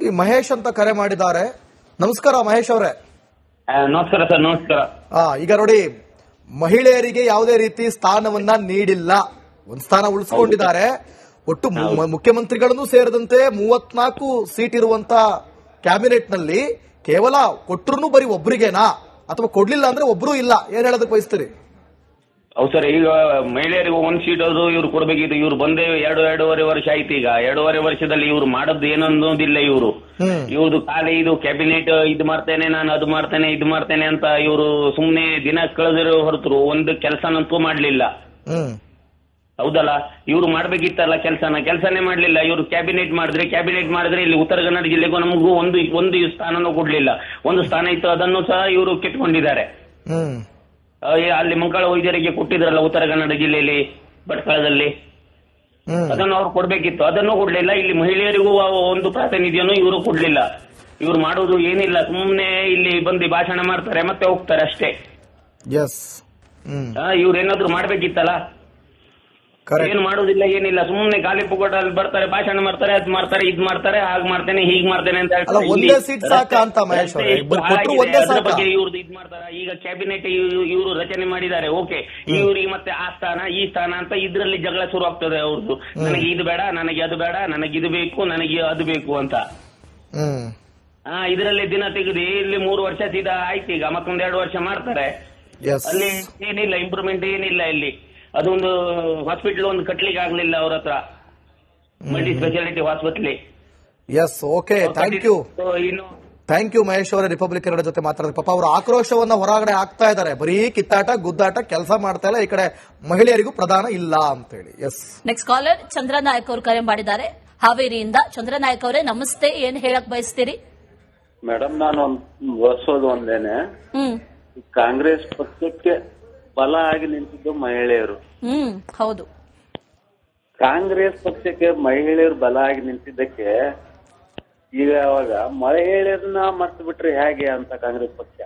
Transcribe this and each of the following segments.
ಈ ಮಹೇಶ್ ಅಂತ ಕರೆ ಮಾಡಿದ್ದಾರೆ. ನಮಸ್ಕಾರ ಮಹೇಶ್ ಅವರೇ. ನಮಸ್ಕಾರ ಸರ್. ನಮಸ್ಕಾರ. ಈಗ ನೋಡಿ, ಮಹಿಳೆಯರಿಗೆ ಯಾವುದೇ ರೀತಿ ಸ್ಥಾನವನ್ನ ನೀಡಿಲ್ಲ, ಒಂದು ಸ್ಥಾನ ಉಳಿಸಿಕೊಂಡಿದ್ದಾರೆ. ಒಟ್ಟು ಮುಖ್ಯಮಂತ್ರಿಗಳನ್ನು ಸೇರಿದಂತೆ 34 ಸೀಟ್ ಇರುವಂತ ಕ್ಯಾಬಿನೆಟ್ ನಲ್ಲಿ ಕೇವಲ ಕೊಟ್ಟರು ಬರೀ ಒಬ್ಬರಿಗೇನಾ, ಅಥವಾ ಕೊಡ್ಲಿಲ್ಲ ಅಂದ್ರೆ ಒಬ್ರು ಇಲ್ಲ, ಏನ್ ಹೇಳೋದಕ್ಕೆ ಬಯಸ್ತೀರಿ? ಹೌದು ಸರ್, ಈಗ ಮಹಿಳೆಯರಿಗೆ ಒಂದ್ ಸೀಟ್ ಅದು ಇವ್ರು ಕೊಡ್ಬೇಕಿತ್ತು. ಇವ್ರು ಬಂದೇ ಎರಡೂವರೆ ವರ್ಷ ಆಯ್ತು. ಈಗ 2.5 ವರ್ಷದಲ್ಲಿ ಇವ್ರು ಮಾಡೋದು ಏನನ್ನೋದಿಲ್ಲ. ಇವ್ರದ್ದು ಖಾಲಿ ಇದು ಕ್ಯಾಬಿನೆಟ್ ಇದು ಮಾಡ್ತೇನೆ, ನಾನು ಅದು ಮಾಡ್ತೇನೆ, ಇದು ಮಾಡ್ತೇನೆ ಅಂತ ಇವರು ಸುಮ್ನೆ ದಿನ ಕಳೆದಿರೋ ಹೊರತರು ಒಂದು ಕೆಲಸನಂತೂ ಮಾಡ್ಲಿಲ್ಲ. ಹೌದಲ್ಲ, ಇವ್ರು ಮಾಡ್ಬೇಕಿತ್ತಲ್ಲ ಕೆಲಸನೇ ಮಾಡ್ಲಿಲ್ಲ. ಇವ್ರು ಕ್ಯಾಬಿನೆಟ್ ಮಾಡಿದ್ರೆ ಇಲ್ಲಿ ಉತ್ತರ ಕನ್ನಡ ಜಿಲ್ಲೆಗೂ ನಮಗೂ ಒಂದು ಸ್ಥಾನನೂ ಕೊಡ್ಲಿಲ್ಲ. ಒಂದು ಸ್ಥಾನ ಇತ್ತು, ಅದನ್ನು ಸಹ ಇವರು ಕಿತ್ಕೊಂಡಿದ್ದಾರೆ. ಅಲ್ಲಿ ಮಂಗಳ ವೈದ್ಯರಿಗೆ ಕೊಟ್ಟಿದ್ರಲ್ಲ ಉತ್ತರ ಕನ್ನಡ ಜಿಲ್ಲೆಯಲ್ಲಿ ಭಟ್ಕಳದಲ್ಲಿ, ಅದನ್ನು ಅವ್ರು ಕೊಡ್ಬೇಕಿತ್ತು, ಅದನ್ನು ಕೊಡ್ಲಿಲ್ಲ. ಇಲ್ಲಿ ಮಹಿಳೆಯರಿಗೂ ಒಂದು ಪ್ರಾತಿನಿಧ್ಯನೂ ಇವರು ಕೊಡ್ಲಿಲ್ಲ. ಇವ್ರು ಮಾಡೋದು ಏನಿಲ್ಲ, ಸುಮ್ಮನೆ ಇಲ್ಲಿ ಬಂದು ಭಾಷಣ ಮಾಡ್ತಾರೆ ಮತ್ತೆ ಹೋಗ್ತಾರೆ ಅಷ್ಟೇ. ಇವ್ರು ಏನಾದ್ರು ಮಾಡ್ಬೇಕಿತ್ತಲ್ಲ, ಏನು ಮಾಡೋದಿಲ್ಲ, ಏನಿಲ್ಲ. ಸುಮ್ಮನೆ ಗಾಲಿ ಪುಗಟಲ್ಲಿ ಬರ್ತಾರೆ, ಭಾಷಣ ಮಾಡ್ತಾರೆ, ಅದ್ ಮಾಡ್ತಾರೆ, ಇದ್ ಮಾಡ್ತಾರೆ, ಹಾಗ್ ಮಾಡ್ತೇನೆ, ಹೀಗ್ ಮಾಡ್ತೇನೆ ಅಂತ ಹೇಳ್ತಾರೆ. ಬಗ್ಗೆ ಇವ್ರದ್ದು ಇದ್ ಮಾಡ್ತಾರ. ಈಗ ಕ್ಯಾಬಿನೆಟ್ ಇವರು ರಚನೆ ಮಾಡಿದ್ದಾರೆ, ಓಕೆ. ಇವ್ರಿಗೆ ಮತ್ತೆ ಆ ಸ್ಥಾನ ಈ ಸ್ಥಾನ ಅಂತ ಇದ್ರಲ್ಲಿ ಜಗಳ ಶುರು ಆಗ್ತದೆ ಅವ್ರದ್ದು. ನನಗೆ ಇದು ಬೇಡ, ನನಗೆ ಅದು ಬೇಡ, ನನಗೆ ಇದು ಬೇಕು, ನನಗೆ ಅದು ಬೇಕು ಅಂತ. ಇದರಲ್ಲಿ ದಿನ ತೆಗೆದು ಇಲ್ಲಿ 3 ವರ್ಷ ಸೀದಾ ಆಯ್ತು. ಈಗ ಮತ್ತೊಂದ್ 2 ವರ್ಷ ಮಾಡ್ತಾರೆ. ಅಲ್ಲಿ ಏನಿಲ್ಲ, ಇಂಪ್ರೂವ್ಮೆಂಟ್ ಏನಿಲ್ಲ. ಇಲ್ಲಿ ಅದೊಂದು ಹಾಸ್ಪಿಟಲ್ ಒಂದು ಕಟ್ಲಿಕ್ಕೆ ಆಗ್ಲಿಲ್ಲ ಅವ್ರ ಹತ್ರ, multi speciality hospital. Thank you Mahesh ಅವರೇ, ರಿಪಬ್ಲಿಕ್ ಕನ್ನಡ ಜೊತೆ ಮಾತಾಡಿದ್ರೆ. ಪಾಪ ಅವರ ಆಕ್ರೋಶವನ್ನ ಹೊರಗಡೆ ಹಾಕ್ತಾ ಇದ್ದಾರೆ, ಬರೀ ಕಿತ್ತಾಟ ಗುದ್ದಾಟ, ಕೆಲಸ ಮಾಡ್ತಾ ಇಲ್ಲ, ಈ ಕಡೆ ಮಹಿಳೆಯರಿಗೂ ಪ್ರಧಾನ ಇಲ್ಲ ಅಂತ ಹೇಳಿ. ನೆಕ್ಸ್ಟ್ ಕಾಲರ್ ಚಂದ್ರನಾಯಕ್ ಅವರು ಕರೆ ಮಾಡಿದ್ದಾರೆ ಹಾವೇರಿಯಿಂದ. ಚಂದ್ರನಾಯಕ್ ಅವರೇ ನಮಸ್ತೆ, ಏನ್ ಹೇಳಕ್ ಬಯಸ್ತೀರಿ? ಮೇಡಮ್, ನಾನು ಬಯಸೋದು ಒಂದೇನೆ, ಕಾಂಗ್ರೆಸ್ ಪಕ್ಷಕ್ಕೆ ಬಲ ಆಗಿ ನಿಂತಿದ್ದು ಮಹಿಳೆಯರು. ಹೌದು, ಕಾಂಗ್ರೆಸ್ ಪಕ್ಷಕ್ಕೆ ಮಹಿಳೆಯರು ಬಲ ಆಗಿ ನಿಂತಿದ್ದಕ್ಕೆ ಈಗ ಅವಾಗ ಮಹಿಳೆಯರನ್ನ ಮರ್ತು ಬಿಟ್ರೆ ಹೇಗೆ ಅಂತ ಕಾಂಗ್ರೆಸ್ ಪಕ್ಷ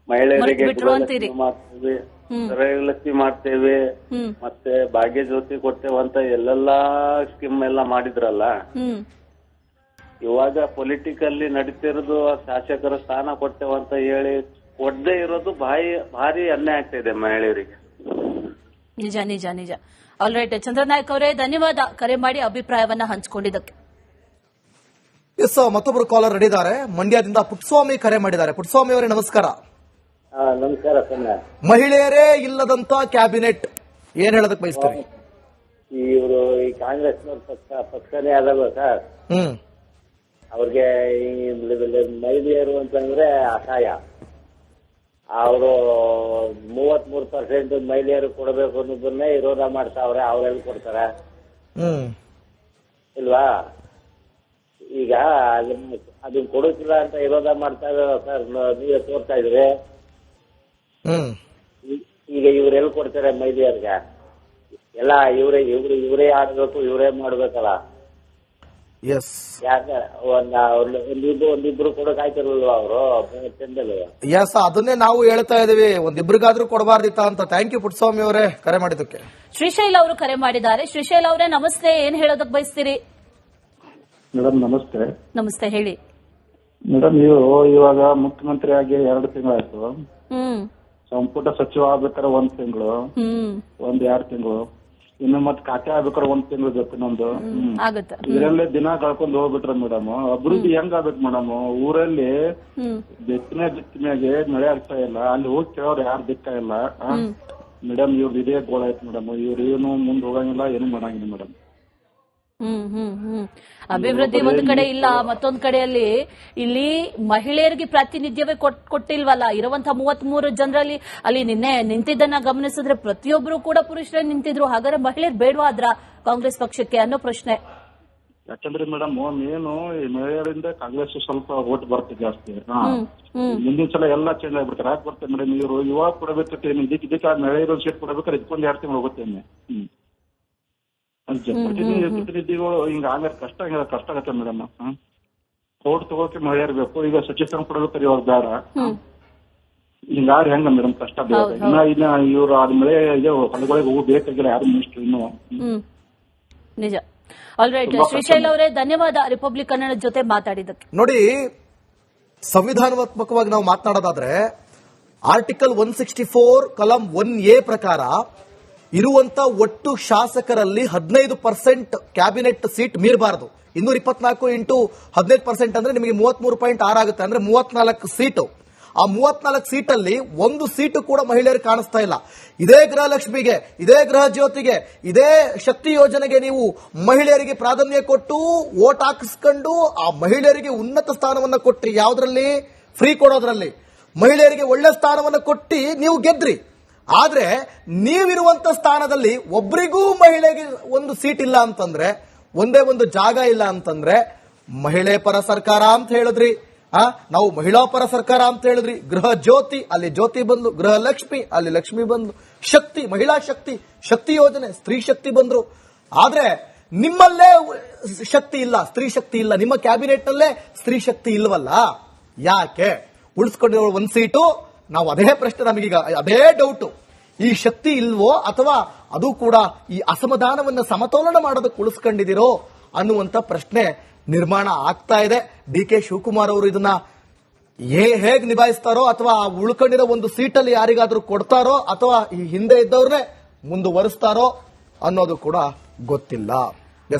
ಮಹಿಳೆಯರಿಗೆ ಮಾಡ್ತೇವೆ, ಗೃಹಲಕ್ಷ್ಮಿ ಮಾಡ್ತೇವೆ, ಮತ್ತೆ ಭಾಗ್ಯ ಜ್ಯೋತಿ ಕೊಡ್ತೇವೆ ಅಂತ ಎಲ್ಲೆಲ್ಲಾ ಸ್ಕೀಮ್ ಎಲ್ಲ ಮಾಡಿದ್ರಲ್ಲ. ಇವಾಗ ಪೊಲಿಟಿಕಲ್ಲಿ ನಡೀತಿರೋದು ಶಾಸಕರ ಸ್ಥಾನ ಕೊಡ್ತೇವಂತ ಹೇಳಿ ಕೊಡದೇ ಇರೋದು ಭಾರಿ ಅನ್ಯಾಯ ಆಗ್ತಾ ಇದೆ ಮಹಿಳೆಯರಿಗೆ. ನಿಜ ನಿಜ ನಿಜ. ಆಲ್ರೈಟ್ ಚಂದ್ರನಾಯಕ್ ಅವರೇ, ಧನ್ಯವಾದ ಕರೆ ಮಾಡಿ ಅಭಿಪ್ರಾಯವನ್ನ ಹಂಚಿಕೊಂಡಿದ್ದಕ್ಕೆ. ಮತ್ತೊಬ್ಬರು ಕಾಲರ್ ರೆಡಿ ಇದ್ದಾರೆ, ಮಂಡ್ಯದಿಂದ ಪುಟ್ಟಸ್ವಾಮಿ ಕರೆ ಮಾಡಿದ್ದಾರೆ. ಪುಟ್ಟಸ್ವಾಮಿ ಅವರೇ ನಮಸ್ಕಾರ. ನಮಸ್ಕಾರ. ಮಹಿಳೆಯರೇ ಇಲ್ಲದಂತ ಕ್ಯಾಬಿನೆಟ್, ಏನ್ ಹೇಳೋದಕ್ಕೆ ಬಯಸ್ತಾರೆ? ಇವರು ಈ ಕಾಂಗ್ರೆಸ್ ಪಕ್ಷನೇ ಅದಲ್ವ ಸರ್, ಅವ್ರಿಗೆ ಈ ಮಹಿಳೆಯರು ಅಂತಂದ್ರೆ ಅಸಹಾಯ. ಅವರು 33% ಮಹಿಳೆಯರು ಕೊಡಬೇಕು ಅನ್ನೋದನ್ನೇ ವಿರೋಧ ಮಾಡ್ತಾವ್ರೆ. ಅವ್ರೆಲ್ಲಿ ಕೊಡ್ತಾರೆ ಇಲ್ವಾ? ಈಗ ಅದನ್ನ ಕೊಡುತ್ತಿಲ್ಲ ಅಂತ ವಿರೋಧ ಮಾಡ್ತಾ ಇದಾರೆ ಸರ್, ನೀವೇ ತೋರ್ತಾ ಇದ್ರಿ. ಈಗ ಇವ್ರೆಲ್ಲಿ ಕೊಡ್ತಾರೆ ಮಹಿಳೆಯರ್ಗೆ? ಎಲ್ಲ ಇವರೇ ಆಡ್ಬೇಕು, ಇವರೇ ಮಾಡ್ಬೇಕಲ್ಲ. ಒಂದಿಬ್ರು ಕೊಡಕ್ ಆಯ್ತಿರಲ್ವ ಅವರು? ಅದನ್ನೇ ನಾವು ಹೇಳ್ತಾ ಇದೀವಿ, ಒಂದಿಬ್ರಿಗಾದ್ರೂ ಕೊಡಬಾರ್ದಿತ್ತ ಅಂತ. ಥ್ಯಾಂಕ್ ಯು ಪುಟ್ಟಸ್ವಾಮಿ ಅವರೇ ಕರೆ ಮಾಡಿದ್ದಕ್ಕೆ. ಶ್ರೀಶೈಲ್ ಅವರು ಕರೆ ಮಾಡಿದ್ದಾರೆ. ಶ್ರೀಶೈಲ್ ಅವರೇ ನಮಸ್ತೆ, ಏನ್ ಹೇಳೋದಕ್ ಬಯಸ್ತೀರಿ? ಮೇಡಮ್ ನಮಸ್ತೆ. ನಮಸ್ತೆ, ಹೇಳಿ ಮೇಡಮ್. ನೀವು ಇವಾಗ ಮುಖ್ಯಮಂತ್ರಿ ಆಗಿ 2 ತಿಂಗಳಾಯ್ತು, ಸಂಪುಟ ಸಚಿವ ಆಗ್ಬೇಕಾದ್ರೆ 1 ತಿಂಗಳು, 2 ತಿಂಗಳು, ಇನ್ನು ಮತ್ತೆ ಖಾತೆ ಆಗ್ಬೇಕಾದ್ರೆ 1 ತಿಂಗಳು ಜೊತೆ ನಮ್ದು ಇದರಲ್ಲೇ ದಿನ ಕಳ್ಕೊಂಡು ಹೋಗ್ಬಿಟ್ರ ಮೇಡಮ್. ಅಭಿವೃದ್ಧಿ ಹೆಂಗ್ ಆಗ್ಬೇಕು ಮೇಡಮ್? ಊರಲ್ಲಿ ಬಿತ್ತನೆಗೆ ಮಳೆ ಆಗ್ತಾ ಇಲ್ಲ, ಅಲ್ಲಿ ಹೋಗಿ ಕೇಳೋರು ಯಾರು ದಿಕ್ಕ ಇಲ್ಲ ಮೇಡಮ್. ಇವ್ರದ್ದು ಇದೇ ಗೋಳ ಆಯ್ತು ಮೇಡಮ್. ಇವ್ರು ಏನು ಮುಂದೆ ಹೋಗಂಗಿಲ್ಲ, ಏನು ಮಾಡಂಗಿಲ್ಲ ಮೇಡಮ್. ಅಭಿವೃದ್ಧಿ ಒಂದು ಕಡೆ ಇಲ್ಲ, ಮತ್ತೊಂದ್ ಕಡೆಯಲ್ಲಿ ಇಲ್ಲಿ ಮಹಿಳೆಯರಿಗೆ ಪ್ರಾತಿನಿಧ್ಯವೇ ಕೊಟ್ಟಿಲ್ವಲ್ಲ. ಇರುವಂತಹ 33 ಜನರಲ್ಲಿ ಅಲ್ಲಿ ನಿನ್ನೆ ನಿಂತಿದ್ದನ್ನ ಗಮನಿಸಿದ್ರೆ ಪ್ರತಿಯೊಬ್ಬರು ಕೂಡ ಪುರುಷರೇ ನಿಂತಿದ್ರು. ಹಾಗಾದ್ರೆ ಮಹಿಳೆಯರು ಬೇಡವಾದ್ರ ಕಾಂಗ್ರೆಸ್ ಪಕ್ಷಕ್ಕೆ ಅನ್ನೋ ಪ್ರಶ್ನೆ. ಯಾಕಂದ್ರೆ ಮೇಡಮ್, ಏನು ಈ ಮಹಿಳೆಯರಿಂದ ಕಾಂಗ್ರೆಸ್ ಸ್ವಲ್ಪ ಓಟ್ ಬರುತ್ತೆ ಜಾಸ್ತಿ. ಮುಂದಿನ ಸಲ ಎಲ್ಲ ಚೇಂಜ್ ಆಗ್ಬಿಡ್ತಾರೆ. ಯಾಕೆ ಬರ್ತೇನೆ ಮೇಡಮ್? ಇವರು ಇವಾಗ ಕೊಡಬೇಕು, ಇದಕ್ಕೆ ಮಹಿಳೆಯರು ಸೀಟ್ ಕೊಡಬೇಕಾದ್ರೆ ಇದಕ್ಕೊಂದು 2 ತಿಂಗಳು ಹೋಗುತ್ತೇನೆ. ಪ್ರತಿನಿಧಿಗಳು ಹಿಂಗ ಆಮೇಲೆ ಕಷ್ಟ ಆಗತ್ತೆ ಮೇಡಮ್. ಓಟ್ ತಗೋಕೆ ಮಹಿಳೆಯರು ಬೇಕು. ಈಗ ಸಚಿವ ಸ್ಥಾನ ಕೊಡಬೇಕಾರೆ ಇವಾಗ ಬೇಡ. ಹಿಂಗಾದ್ರೆ ಹೆಂಗ ಮೇಡಮ್? ಕಷ್ಟ ಬೇಡ. ಇವ್ರು ಆದ್ಮೇಲೆ ಹೊಲಗಳಿಗೆ ಹೋಗಿ ಬೇಕಾಗಿಲ್ಲ ಯಾರು ಮಿನಿಸ್ಟರ್ ಇನ್ನು. ನಿಜ ಆಲ್ರೈಟ್, ಶ್ರೀಶೈಲ್ ಅವರೇ ಧನ್ಯವಾದ ರಿಪಬ್ಲಿಕ್ ಕನ್ನಡ ಜೊತೆ ಮಾತಾಡಿದ್ದಕ್ಕೆ. ನೋಡಿ, ಸಂವಿಧಾನಾತ್ಮಕವಾಗಿ ನಾವು ಮಾತನಾಡೋದಾದ್ರೆ ಆರ್ಟಿಕಲ್ 164 ಕಲಂ 1A ಪ್ರಕಾರ ಇರುವಂತ ಒಟ್ಟು ಶಾಸಕರಲ್ಲಿ 15% ಕ್ಯಾಬಿನೆಟ್ ಸೀಟ್ ಮೀರಬಾರದು. 224 ಇಂಟು 15% ಅಂದ್ರೆ ನಿಮಗೆ 33.6 ಆಗುತ್ತೆ, ಅಂದ್ರೆ 34 ಸೀಟು. ಆ 34 ಸೀಟಲ್ಲಿ ಒಂದು ಸೀಟು ಕೂಡ ಮಹಿಳೆಯರು ಕಾಣಿಸ್ತಾ ಇಲ್ಲ. ಇದೇ ಗೃಹಲಕ್ಷ್ಮಿಗೆ, ಇದೇ ಗೃಹ ಜ್ಯೋತಿಗೆ, ಇದೇ ಶಕ್ತಿ ಯೋಜನೆಗೆ ನೀವು ಮಹಿಳೆಯರಿಗೆ ಪ್ರಾಧಾನ್ಯ ಕೊಟ್ಟು ವೋಟ್ ಹಾಕಿಸ್ಕೊಂಡು ಆ ಮಹಿಳೆಯರಿಗೆ ಉನ್ನತ ಸ್ಥಾನವನ್ನ ಕೊಟ್ರಿ. ಯಾವ್ದ್ರಲ್ಲಿ? ಫ್ರೀ ಕೊಡೋದ್ರಲ್ಲಿ ಮಹಿಳೆಯರಿಗೆ ಒಳ್ಳೆ ಸ್ಥಾನವನ್ನ ಕೊಟ್ಟು ನೀವು ಗೆದ್ರಿ. ಆದ್ರೆ ನೀವಿರುವಂತ ಸ್ಥಾನದಲ್ಲಿ ಒಬ್ಬರಿಗೂ ಮಹಿಳೆಗೆ ಒಂದು ಸೀಟ್ ಇಲ್ಲ ಅಂತಂದ್ರೆ, ಒಂದೇ ಒಂದು ಜಾಗ ಇಲ್ಲ ಅಂತಂದ್ರೆ, ಮಹಿಳೆ ಪರ ಸರ್ಕಾರ ಅಂತ ಹೇಳಿದ್ರಿ, ನಾವು ಮಹಿಳಾ ಪರ ಸರ್ಕಾರ ಅಂತ ಹೇಳಿದ್ರಿ. ಗೃಹ ಜ್ಯೋತಿ, ಅಲ್ಲಿ ಜ್ಯೋತಿ ಬಂದು, ಗೃಹ ಲಕ್ಷ್ಮಿ, ಅಲ್ಲಿ ಲಕ್ಷ್ಮಿ ಬಂದು, ಶಕ್ತಿ, ಮಹಿಳಾ ಶಕ್ತಿ, ಶಕ್ತಿ ಯೋಜನೆ, ಸ್ತ್ರೀ ಶಕ್ತಿ ಬಂದ್ರು. ಆದ್ರೆ ನಿಮ್ಮಲ್ಲೇ ಶಕ್ತಿ ಇಲ್ಲ, ಸ್ತ್ರೀ ಶಕ್ತಿ ಇಲ್ಲ. ನಿಮ್ಮ ಕ್ಯಾಬಿನೆಟ್ ನಲ್ಲೇ ಸ್ತ್ರೀ ಶಕ್ತಿ ಇಲ್ವಲ್ಲ, ಯಾಕೆ? ಉಳಿಸ್ಕೊಂಡಿರೋ ಒಂದು ಸೀಟು. ನಾವು ಅದೇ ಪ್ರಶ್ನೆ, ನಮಗೀಗ ಅದೇ ಡೌಟು, ಈ ಶಕ್ತಿ ಇಲ್ವೋ ಅಥವಾ ಅದು ಕೂಡ ಈ ಅಸಮಾಧಾನವನ್ನು ಸಮತೋಲನ ಮಾಡೋದಕ್ಕೆ ಉಳಿಸ್ಕೊಂಡಿದಿರೋ ಅನ್ನುವಂತ ಪ್ರಶ್ನೆ ನಿರ್ಮಾಣ ಆಗ್ತಾ ಇದೆ. DK ಶಿವಕುಮಾರ್ ಅವರು ಇದನ್ನ ಹೇಗ್ ನಿಭಾಯಿಸ್ತಾರೋ, ಅಥವಾ ಉಳ್ಕೊಂಡಿರೋ ಒಂದು ಸೀಟಲ್ಲಿ ಯಾರಿಗಾದ್ರೂ ಕೊಡ್ತಾರೋ, ಅಥವಾ ಈ ಹಿಂದೆ ಇದ್ದವ್ರನ್ನೇ ಮುಂದುವರಿಸ್ತಾರೋ ಅನ್ನೋದು ಕೂಡ ಗೊತ್ತಿಲ್ಲ.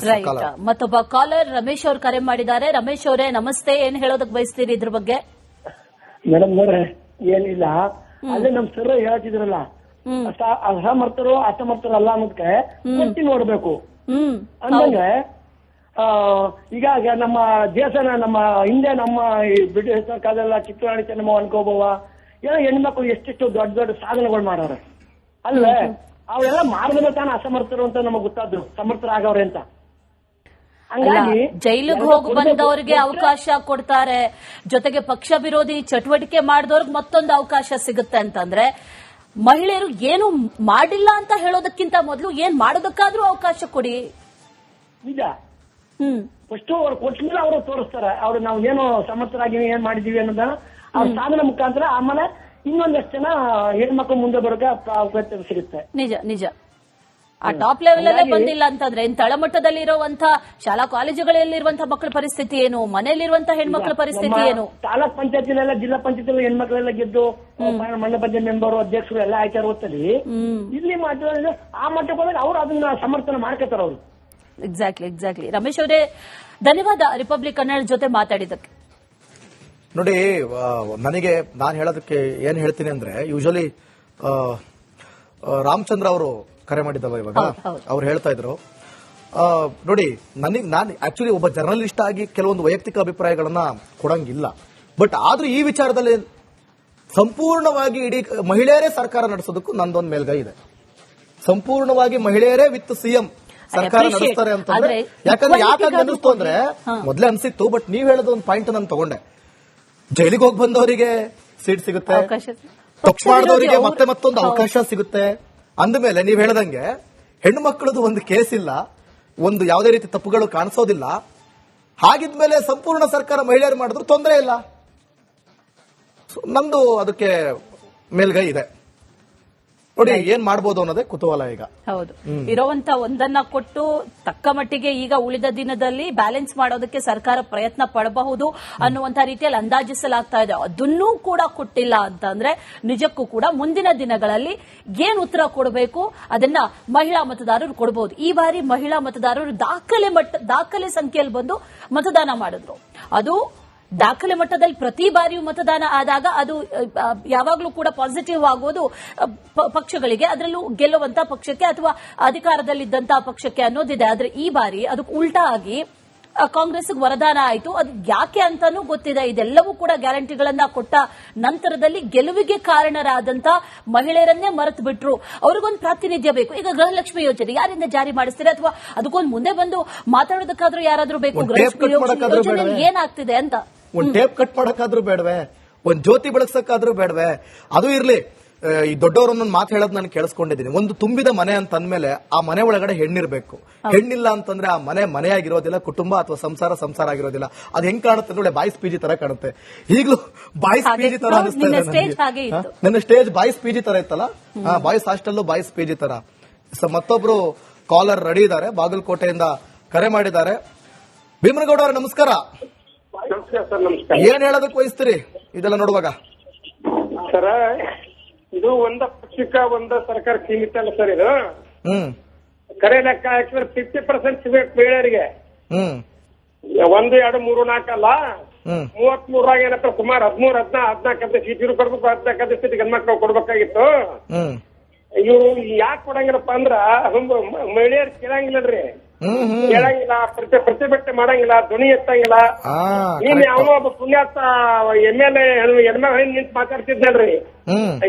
ಮತ್ತೊಬ್ಬ ಕಾಲರ್ ರಮೇಶ್ ಅವರು ಕರೆ ಮಾಡಿದ್ದಾರೆ. ರಮೇಶ್ ಅವರೇ ನಮಸ್ತೆ, ಏನ್ ಹೇಳೋದಕ್ಕೆ ಬಯಸ್ತೀರಿ ಇದ್ರ ಬಗ್ಗೆ? ಮೇಡಮ್ ನೋಡ್ರೆ, ಏನಿಲ್ಲ, ಅಲ್ಲೇ ನಮ್ ಸರ್ ಹೇಳ್ತಿದ್ರಲ್ಲ, ಅಸಮರ್ಥರು ಅಲ್ಲ ಅನ್ನೋದಕ್ಕೆ ಕೊಟ್ಟಿ ನೋಡ್ಬೇಕು ಅಂದಂಗೆ. ಈಗ ನಮ್ಮ ದೇಶನ, ನಮ್ಮ ಹಿಂದೆ ನಮ್ಮ ಬ್ರಿಟಿಷ್ ಕಾಲದಲ್ಲ ಕಿತ್ತೂರಾಣಿ ಚೆನ್ನಮ್ಮ ಅನ್ಕೋಬವ ಏನೋ ಹೆಣ್ಮಕ್ಳು ಎಷ್ಟೆಷ್ಟು ದೊಡ್ಡ ದೊಡ್ಡ ಸಾಧನೆಗಳು ಮಾಡೋರೆ ಅಲ್ವೇ? ಅವೆಲ್ಲ ಮಾಡಿದ್ರೆ ತಾನು ಅಸಮರ್ಥರು ಅಂತ ನಮಗ್ ಗೊತ್ತಾದ್ರು, ಸಮರ್ಥರಾಗವ್ರೆ ಅಂತ. ಹಂಗಾಗಿ ಜೈಲಿಗೆ ಹೋಗಿ ಬಂದವರಿಗೆ ಅವಕಾಶ ಕೊಡ್ತಾರೆ, ಜೊತೆಗೆ ಪಕ್ಷ ವಿರೋಧಿ ಚಟುವಟಿಕೆ ಮಾಡಿದವ್ರಿಗೆ ಮತ್ತೊಂದು ಅವಕಾಶ ಸಿಗುತ್ತೆ ಅಂತಂದ್ರೆ, ಮಹಿಳೆಯರು ಏನು ಮಾಡಿಲ್ಲ ಅಂತ ಹೇಳೋದಕ್ಕಿಂತ ಮೊದಲು ಏನ್ ಮಾಡೋದಕ್ಕಾದ್ರೂ ಅವಕಾಶ ಕೊಡಿ. ನಿಜ. ಫಸ್ಟ್ ಅವ್ರು ಕೊಟ್ಮೇಲೆ ಅವರು ತೋರಿಸ್ತಾರೆ, ಅವ್ರು ನಾವು ಏನು ಸಮರ್ಥರಾಗಿ ಏನ್ ಮಾಡಿದೀವಿ ಅನ್ನೋದನ್ನ ಅವ್ರ ಸಾಧನೆ ಮುಖಾಂತರ. ಆಮೇಲೆ ಇನ್ನೊಂದಷ್ಟು ಜನ ಹೆಣ್ಮಕ್ಳು ಮುಂದೆ ಬರೋಕೆ ಅವಕಾಶ ಸಿಗುತ್ತೆ. ನಿಜ ನಿಜ. ಆ ಟಾಪ್ ಲೆವೆಲ್ ಅಲ್ಲೇ ಬಂದಿಲ್ಲ ಅಂತಂದ್ರೆ ಇನ್ ತಳಮಟ್ಟದಲ್ಲಿ ಇರುವಂತಹ ಶಾಲಾ ಕಾಲೇಜುಗಳಲ್ಲಿರುವಂತಹ ಮಕ್ಕಳ ಪರಿಸ್ಥಿತಿ ಏನು, ಮನೆಯಲ್ಲಿರುವಂತಹ ಹೆಣ್ಮಕ್ಳ ಪರಿಸ್ಥಿತಿ ಏನು? ತಾಲೂಕ್ ಪಂಚಾಯತಿಲೆಲ್ಲ, ಜಿಲ್ಲಾ ಪಂಚಾಯತಿ ಹೆಣ್ಮಕ್ಳೆಲ್ಲ ಗೆದ್ದು ಮಂಡಲ ಪಂಚಾಯತ್ ಮೆಂಬರು, ಅಧ್ಯಕ್ಷರು ಎಲ್ಲ ಆಯ್ಕೆ ಹೊತ್ತಲ್ಲಿ ಇಲ್ಲಿ ಮಾಡಿದ್ರೆ ಆ ಮಟ್ಟಕ್ಕೆ ಹೋದಾಗ ಅವ್ರು ಅದನ್ನ ಸಮರ್ಥನೆ ಮಾಡ್ಕೋತಾರ ಅವರು. ಎಕ್ಸಾಕ್ಟ್ಲಿ. ರಮೇಶ್ ಅವರೇ ಧನ್ಯವಾದ ರಿಪಬ್ಲಿಕ್ ಕನ್ನಡ ಜೊತೆ ಮಾತಾಡಿದ್ದಕ್ಕೆ. ನೋಡಿ, ನಾನು ಹೇಳೋದಕ್ಕೆ ಏನ್ ಹೇಳ್ತೀನಿ ಅಂದ್ರೆ, ಯೂಶಲಿ ರಾಮಚಂದ್ರ ಅವರು ಕರೆ ಮಾಡಿದ್ದವ ಇವಾಗ, ಅವ್ರು ಹೇಳ್ತಾ ಇದ್ರು, ನೋಡಿ ನಾನು ಆಕ್ಚುಲಿ ಒಬ್ಬ ಜರ್ನಲಿಸ್ಟ್ ಆಗಿ ಕೆಲವೊಂದು ವೈಯಕ್ತಿಕ ಅಭಿಪ್ರಾಯಗಳನ್ನ ಕೊಡಂಗಿಲ್ಲ. ಬಟ್ ಆದ್ರೂ ಈ ವಿಚಾರದಲ್ಲಿ ಸಂಪೂರ್ಣವಾಗಿ ಇಡೀ ಮಹಿಳೆಯರೇ ಸರ್ಕಾರ ನಡೆಸೋದಕ್ಕೂ ನಂದೊಂದು ಮೇಲ್ಗೈ ಇದೆ. ಸಂಪೂರ್ಣವಾಗಿ ಮಹಿಳೆಯರೇ ವಿತ್ ಸಿಎಂ ಸರ್ಕಾರ ನಡೆಸ್ತಾರೆ ಅಂತಂದ್ರೆ, ಯಾಕಂದ್ರೆ ಯಾಕಾಗಿ ಅನ್ನಿಸ್ತು ಅಂದ್ರೆ, ಮೊದಲೇ ಅನ್ಸಿತ್ತು, ಬಟ್ ನೀವ್ ಹೇಳೋದು ಒಂದು ಪಾಯಿಂಟ್ ನಾನು ತಗೊಂಡೆ. ಜೈಲಿಗೆ ಹೋಗಿ ಬಂದವರಿಗೆ ಸೀಟ್ ಸಿಗುತ್ತೆ, ತಪ್ಪು ಮಾಡಿದವರಿಗೆ ಮತ್ತೊಂದು ಅವಕಾಶ ಸಿಗುತ್ತೆ ಅಂದಮೇಲೆ ನೀವ್ ಹೇಳ್ದಂಗೆ ಹೆಣ್ಣು ಮಕ್ಕಳದು ಒಂದು ಕೇಸ್ ಇಲ್ಲ, ಒಂದು ಯಾವುದೇ ರೀತಿ ತಪ್ಪುಗಳು ಕಾಣಿಸೋದಿಲ್ಲ. ಹಾಗಿದ್ಮೇಲೆ ಸಂಪೂರ್ಣ ಸರ್ಕಾರ ಮಹಿಳೆಯರು ಮಾಡಿದ್ರು ತೊಂದರೆ ಇಲ್ಲ. ನಮ್ದು ಅದಕ್ಕೆ ಮೇಲ್ಗೈ ಇದೆ. ನೋಡಿ ಏನ್ ಮಾಡಬಹುದು ಅನ್ನೋದೇ ಕುತೂಹಲ ಈಗ. ಹೌದು, ಇರುವಂತ ಒಂದನ್ನ ಕೊಟ್ಟು ತಕ್ಕ ಮಟ್ಟಿಗೆ ಈಗ ಉಳಿದ ದಿನದಲ್ಲಿ ಬ್ಯಾಲೆನ್ಸ್ ಮಾಡೋದಕ್ಕೆ ಸರ್ಕಾರ ಪ್ರಯತ್ನ ಪಡಬಹುದು ಅನ್ನುವಂತ ರೀತಿಯಲ್ಲಿ ಅಂದಾಜಿಸಲಾಗ್ತಾ ಇದೆ. ಅದನ್ನೂ ಕೂಡ ಕೊಟ್ಟಿಲ್ಲ ಅಂತಂದ್ರೆ ನಿಜಕ್ಕೂ ಕೂಡ ಮುಂದಿನ ದಿನಗಳಲ್ಲಿ ಏನ್ ಉತ್ತರ ಕೊಡಬೇಕು ಅದನ್ನ ಮಹಿಳಾ ಮತದಾರರು ಕೊಡಬಹುದು. ಈ ಬಾರಿ ಮಹಿಳಾ ಮತದಾರರು ದಾಖಲೆ ಸಂಖ್ಯೆಯಲ್ಲಿ ಬಂದು ಮತದಾನ ಮಾಡಿದ್ರು. ಅದು ದಾಖಲೆ ಮಟ್ಟದಲ್ಲಿ ಪ್ರತಿ ಬಾರಿಯೂ ಮತದಾನ ಆದಾಗ ಅದು ಯಾವಾಗಲೂ ಕೂಡ ಪಾಸಿಟಿವ್ ಆಗೋದು ಪಕ್ಷಗಳಿಗೆ, ಅದರಲ್ಲೂ ಗೆಲ್ಲುವಂತ ಪಕ್ಷಕ್ಕೆ ಅಥವಾ ಅಧಿಕಾರದಲ್ಲಿದ್ದಂತಹ ಪಕ್ಷಕ್ಕೆ ಅನ್ನೋದಿದೆ. ಆದ್ರೆ ಈ ಬಾರಿ ಅದಕ್ಕೆ ಉಲ್ಟಾ ಆಗಿ ಕಾಂಗ್ರೆಸ್ಗೆ ವರದಾನ ಆಯಿತು. ಅದು ಯಾಕೆ ಅಂತಾನೂ ಗೊತ್ತಿದೆ. ಇದೆಲ್ಲವೂ ಕೂಡ ಗ್ಯಾರಂಟಿಗಳನ್ನ ಕೊಟ್ಟ ನಂತರದಲ್ಲಿ ಗೆಲುವಿಗೆ ಕಾರಣರಾದಂತ ಮಹಿಳೆಯರನ್ನೇ ಮರೆತು ಬಿಟ್ರು. ಅವ್ರಿಗೊಂದು ಪ್ರಾತಿನಿಧ್ಯ ಬೇಕು. ಈಗ ಗೃಹಲಕ್ಷ್ಮಿ ಯೋಜನೆ ಯಾರಿಂದ ಜಾರಿ ಮಾಡಿಸ್ತಾರೆ, ಅಥವಾ ಅದಕ್ಕೊಂದು ಮುಂದೆ ಬಂದು ಮಾತಾಡೋದಕ್ಕಾದ್ರೂ ಯಾರಾದ್ರೂ ಬೇಕು. ಗೃಹಲಕ್ಷ್ಮಿ ಯೋಜನೆ ಏನಾಗ್ತಿದೆ ಅಂತ ಒಂದ್ ಟೇಪ್ ಕಟ್ ಮಾಡಕ್ಕಾದ್ರೂ ಬೇಡವೆ, ಒಂದ್ ಜ್ಯೋತಿ ಬೆಳಗ್ಸಕ್ಕಾದ್ರೂ ಬೇಡವೆ? ಅದು ಇರ್ಲಿ, ಈ ದೊಡ್ಡವರೊಂದೊಂದು ಮಾತು ಹೇಳೋದು ನಾನು ಕೇಳಿಸ್ಕೊಂಡಿದ್ದೀನಿ. ಒಂದು ತುಂಬಿದ ಮನೆ ಅಂತ ಅಂದ್ಮೇಲೆ ಆ ಮನೆ ಒಳಗಡೆ ಹೆಣ್ಣಿರ್ಬೇಕು. ಹೆಣ್ಣಿಲ್ಲ ಅಂತಂದ್ರೆ ಆ ಮನೆಯಾಗಿರೋದಿಲ್ಲ, ಕುಟುಂಬ ಅಥವಾ ಸಂಸಾರ ಆಗಿರೋದಿಲ್ಲ. ಅದು ಹೆಂಗ್ ಕಾಣುತ್ತೆ ನೋಡಿ, ಬಾಯ್ಸ್ PG ತರ ಕಾಣುತ್ತೆ. ಈಗಲೂ ಬಾಯ್ಸ್ PG ತರ ಅನಿಸ್ತಾ ಇದೆ. ನನ್ನ ಸ್ಟೇಜ್ ಬಾಯ್ಸ್ PG ತರ ಇತ್ತಲ್ಲ, ಬಾಯ್ಸ್ ಹಾಸ್ಟೆಲ್ ಬಾಯ್ಸ್ PG ತರ. ಮತ್ತೊಬ್ರು ಕಾಲರ್ ರೆಡಿ ಇದ್ದಾರೆ, ಬಾಗಲಕೋಟೆಯಿಂದ ಕರೆ ಮಾಡಿದ್ದಾರೆ. ಭೀಮನಗೌಡ ಅವರೇ ನಮಸ್ಕಾರ. ನಮಸ್ಕಾರ ಸರ್. ನಮಸ್ಕಾರ. ಏನ್ ಹೇಳೋದಕ್ಕೆ ಬಯಸ್ತೀರಿ ಇದೆಲ್ಲ ನೋಡುವಾಗ? ಸರ, ಇದು ಒಂದ ಪಕ್ಷಕ್ಕ ಒಂದ ಸರ್ಕಾರ ಸೀಮಿತ ಅಲ್ಲ ಸರ್. ಇದು ಕರೆ ಲೆಕ್ಕ ಹಾಕಿದ್ರೆ 50% ಸಿಗಬೇಕು ಮಹಿಳೆಯರಿಗೆ. 1, 2, 3, 4 ಅಲ್ಲ, 33 ಏನಪ್ಪ ಸುಮಾರು 13, 14 ಸೀಟ್ ಇವ್ರು ಕೊಡ್ಬೇಕು, 14 ಸೀಟ್ ಗಂಡ್ಮಕ್ಳು ಕೊಡ್ಬೇಕಾಗಿತ್ತು. ಇವ್ರು ಯಾಕೆ ಕೊಡಂಗಿಲ್ಲಪ್ಪ ಅಂದ್ರ ಮಹಿಳೆಯರು ಕೇಳಂಗಿಲ್ಲರಿ, ಕೇಳಂಗಿಲ್ಲ, ಪ್ರತಿಭಟನೆ ಮಾಡಂಗಿಲ್ಲ, ಧ್ವನಿ ಎತ್ತಂಗಿಲ್ಲ. ನೀನ್ ಅವನು ಒಬ್ಬ ಪುಣ್ಯಾತ MLA ಹೆಣ್ಮಗಳು ನಿಂತು ಮಾತಾಡ್ತಿದ್ದಲ್ರಿ,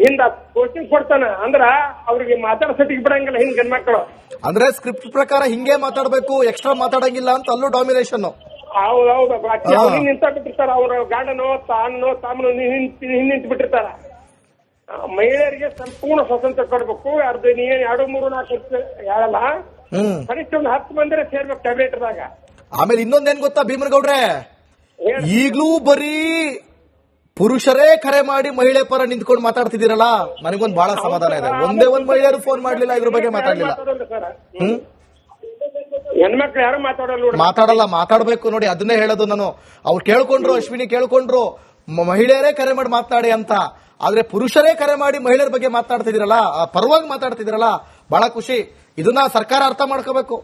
ಹಿಂದ ಕೋಚಿಂಗ್ ಕೊಡ್ತಾನ ಅಂದ್ರ ಅವ್ರಿಗೆ ಮಾತಾಡ್ಸಟಿಗೆ ಬಿಡಂಗಿಲ್ಲ ಹಿಂಗ್ ಗಂಡ್ಮಕ್ಳು. ಅಂದ್ರೆ ಸ್ಕ್ರಿಪ್ಟ್ ಪ್ರಕಾರ ಹಿಂಗೆ ಮಾತಾಡ್ಬೇಕು, ಎಕ್ಸ್ಟ್ರಾ ಮಾತಾಡಂಗಿಲ್ಲ ಅಂತ ಅಲ್ಲೂ ಡಾಮಿನೇಷನ್. ಹೌದೌದು, ನಿಂತ ಬಿಟ್ಟಿರ್ತಾರ. ಅವ್ರ ಗಾರ್ಡನು ತಾಮನು ನಿಂತು ಬಿಟ್ಟಿರ್ತಾರ. ಮಹಿಳೆಯರಿಗೆ ಸಂಪೂರ್ಣ ಸ್ವಾತಂತ್ರ್ಯ ಕೊಡ್ಬೇಕು. ಅರ್ಧ ನೀ 2, 3, 4 ಯಾರಲ್ಲ, ಕನಿಷ್ಠ ಒಂದು 10 ಮಂದಿರ ಸೇರ್ಬೇಕು ಕ್ಯಾಬಿನೆಟ್ದಾಗ. ಆಮೇಲೆ ಇನ್ನೊಂದೇನ್ ಗೊತ್ತಾ ಭೀಮನಗೌಡ್ರೆ, ಈಗ್ಲೂ ಬರೀ ಪುರುಷರೇ ಕರೆ ಮಾಡಿ ಮಹಿಳೆ ಪರ ನಿಂತ್ಕೊಂಡು ಮಾತಾಡ್ತಿದ್ದೀರಲ್ಲ, ನನಗೊಂದು ಬಹಳ ಸಮಾಧಾನ ಇದೆ. ಒಂದೇ ಒಂದ್ ಮಹಿಳೆಯರು ಫೋನ್ ಮಾಡ್ಲಿಲ್ಲ, ಇದ್ರ ಬಗ್ಗೆ ಮಾತಾಡ್ಲಿಲ್ಲ. ಹೆಣ್ಮಕ್ಳು ಯಾರು ಮಾತಾಡಲ್ಲ, ಮಾತಾಡ್ಬೇಕು ನೋಡಿ. ಅದನ್ನೇ ಹೇಳೋದು ನಾನು. ಅವ್ರು ಕೇಳ್ಕೊಂಡ್ರು, ಅಶ್ವಿನಿ ಕೇಳ್ಕೊಂಡ್ರು, ಮಹಿಳೆಯರೇ ಕರೆ ಮಾಡಿ ಮಾತನಾಡಿ ಅಂತ. ಆದ್ರೆ ಪುರುಷರೇ ಕರೆ ಮಾಡಿ ಮಹಿಳೆಯರ ಬಗ್ಗೆ ಮಾತಾಡ್ತಿದಿರಲ್ಲ, ಪರವಾಗಿ ಮಾತಾಡ್ತಿದಿರಲ್ಲ, ಬಹಳ ಖುಷಿ. ಇದನ್ನ ಸರ್ಕಾರ ಅರ್ಥ ಮಾಡ್ಕೋಬೇಕು.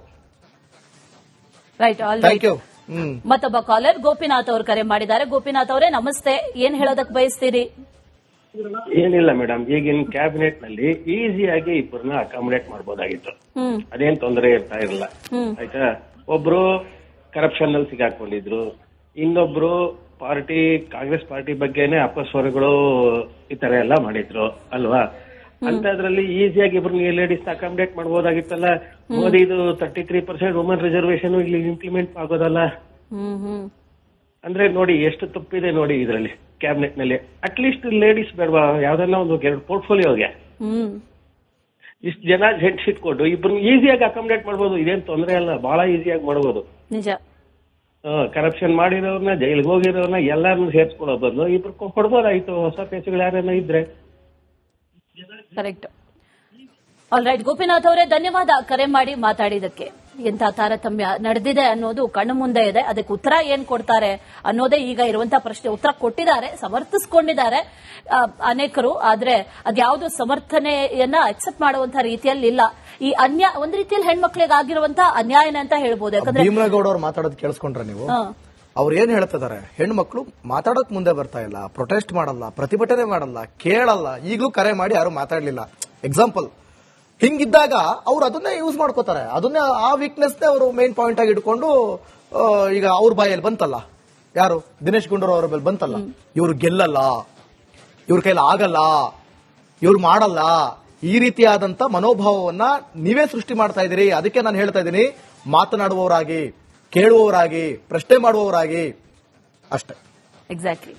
Right, thank you. ಮತ್ತೊಬ್ಬ ಕಾಲರ್ ಗೋಪಿನಾಥ್ ಅವರು ಕರೆ ಮಾಡಿದ್ದಾರೆ. ಗೋಪಿನಾಥ್ ಅವರೇ ನಮಸ್ತೆ, ಏನ್ ಹೇಳೋದಕ್ ಬಯಸ್ತೀರಿ? ಏನಿಲ್ಲ ಮೇಡಮ್, ಈಗಿನ ಕ್ಯಾಬಿನೆಟ್ ನಲ್ಲಿ ಈಸಿಯಾಗಿ ಇಬ್ಬರನ್ನ ಅಕಾಮಿಡೇಟ್ ಮಾಡಬಹುದಾಗಿತ್ತು. ಅದೇನ್ ತೊಂದರೆ ಇರ್ತಾ ಇರಲಿಲ್ಲ. ಆಯ್ತಾ, ಒಬ್ರು ಕರಪ್ಷನ್ ನಲ್ಲಿ ಸಿಗಾಕೊಂಡಿದ್ರು, ಇನ್ನೊಬ್ರು ಕಾಂಗ್ರೆಸ್ ಪಾರ್ಟಿ ಬಗ್ಗೆನೆ ಅಪಸ್ವರಗಳು ಈ ತರ ಎಲ್ಲ ಮಾಡಿದ್ರು ಅಲ್ವಾ. ಅಂತದ್ರಲ್ಲಿ ಈಸಿಯಾಗಿ ಇಬ್ರು ಲೇಡೀಸ್ ಅಕಾಮಿಡೇಟ್ ಮಾಡಬಹುದಾಗಿತ್ತಲ್ಲ. ಮೋದಿ ಇದು 33% ವುಮನ್ ರಿಸರ್ವೇಶನ್ ಇಲ್ಲಿ ಇಂಪ್ಲಿಮೆಂಟ್ ಆಗೋದಲ್ಲ. ಅಂದ್ರೆ ನೋಡಿ ಎಷ್ಟು ತಪ್ಪಿದೆ ನೋಡಿ ಇದರಲ್ಲಿ ಕ್ಯಾಬಿನೆಟ್ ನಲ್ಲಿ. ಅಟ್ಲೀಸ್ಟ್ ಲೇಡೀಸ್ ಬೇಡವಾ, ಯಾವ್ದನ್ನ ಒಂದು 2 ಪೋರ್ಟ್ಫೋಲಿಯೋಗೆ ಇಷ್ಟು ಜನ ಹೆಡ್ ಇಟ್ಕೊಂಡು ಇಬ್ರು ಈಸಿಯಾಗಿ ಅಕಾಮಿಡೇಟ್ ಮಾಡಬಹುದು. ಇದೇನ್ ತೊಂದರೆ ಅಲ್ಲ, ಬಹಳ ಈಸಿಯಾಗಿ ಮಾಡಬಹುದು. ನಿಜ. ಕರಪ್ಷನ್ ಮಾಡಿರೋರ್ನ, ಜೈಲಿಗೆ ಹೋಗಿರೋರ್ನ ಎಲ್ಲಾರನ್ನು ಸೇರ್ಸ್ಕೊಳ್ಳೋ ಬದಲು ಇಬ್ರು ಕೊಡ್ಬೋದಾಯ್ತು, ಹೊಸ ಪೇಸ್ಗಳು ಯಾರೇನ ಇದ್ರೆ. ಕರೆಕ್ಟ್. ಆಲ್ ರೈಟ್, ಗೋಪಿನಾಥ್ ಅವರೇ ಧನ್ಯವಾದ ಕರೆ ಮಾಡಿ ಮಾತಾಡಿದಕ್ಕೆ. ಎಂಥ ತಾರತಮ್ಯ ನಡೆದಿದೆ ಅನ್ನೋದು ಕಣ್ಣು ಮುಂದೆ ಇದೆ. ಅದಕ್ಕೆ ಉತ್ತರ ಏನ್ ಕೊಡ್ತಾರೆ ಅನ್ನೋದೇ ಈಗ ಇರುವಂತಹ ಪ್ರಶ್ನೆ. ಉತ್ತರ ಕೊಟ್ಟಿದ್ದಾರೆ, ಸಮರ್ಥಿಸಿಕೊಂಡಿದ್ದಾರೆ ಅನೇಕರು. ಆದ್ರೆ ಅದ್ಯಾವುದು ಸಮರ್ಥನೆಯನ್ನ ಅಕ್ಸೆಪ್ಟ್ ಮಾಡುವಂತಹ ರೀತಿಯಲ್ಲಿ ಇಲ್ಲ. ಈ ಒಂದ್ ರೀತಿಯಲ್ಲಿ ಹೆಣ್ಮಕ್ಳಿಗೆ ಆಗಿರುವಂತಹ ಅನ್ಯಾಯನ ಅಂತ ಹೇಳ್ಬೋದು. ಯಾಕಂದ್ರೆ ಭೀಮನಗೌಡ ಅವ್ರು ಮಾತಾಡೋದು ಕೇಳಿಸ್ಕೊಂಡ್ರೆ ನೀವು, ಅವ್ರು ಏನ್ ಹೇಳ್ತಿದ್ದಾರೆ, ಹೆಣ್ಮಕ್ಳು ಮಾತಾಡೋಕ್ ಮುಂದೆ ಬರ್ತಾ ಇಲ್ಲ, ಪ್ರೊಟೆಸ್ಟ್ ಮಾಡಲ್ಲ, ಪ್ರತಿಭಟನೆ ಮಾಡಲ್ಲ, ಕೇಳಲ್ಲ, ಈಗಲೂ ಕರೆ ಮಾಡಿ ಯಾರು ಮಾತಾಡ್ಲಿಲ್ಲ. ಎಕ್ಸಾಂಪಲ್ ಹಿಂಗಿದ್ದಾಗ ಅವ್ರು ಅದನ್ನೇ ಯೂಸ್ ಮಾಡ್ಕೋತಾರೆ. ಅದನ್ನೇ ಆ ವೀಕ್ನೆಸ್ ಅವರು ಮೇನ್ ಪಾಯಿಂಟ್ ಆಗಿ ಇಟ್ಕೊಂಡು ಈಗ ಅವ್ರ ಬಾಯಲ್ಲಿ ಬಂತಲ್ಲ, ಯಾರು ದಿನೇಶ್ ಗುಂಡೂರಾವ್ ಅವರ ಮೇಲೆ ಬಂತಲ್ಲ, ಇವ್ರು ಗೆಲ್ಲಲ್ಲ, ಇವ್ರ ಕೈಲಿ ಆಗಲ್ಲ, ಇವ್ರು ಮಾಡಲ್ಲ, ಈ ರೀತಿಯಾದಂತ ಮನೋಭಾವವನ್ನ ನೀವೇ ಸೃಷ್ಟಿ ಮಾಡ್ತಾ ಇದ್ದೀರಿ. ಅದಕ್ಕೆ ನಾನು ಹೇಳ್ತಾ ಇದ್ದೀನಿ, ಮಾತನಾಡುವವರಾಗಿ, ಕೇಳುವವರಾಗಿ, ಪ್ರಶ್ನೆ ಮಾಡುವವರಾಗಿ ಅಷ್ಟೇ. ಎಕ್ಸಾಕ್ಟ್ಲಿ.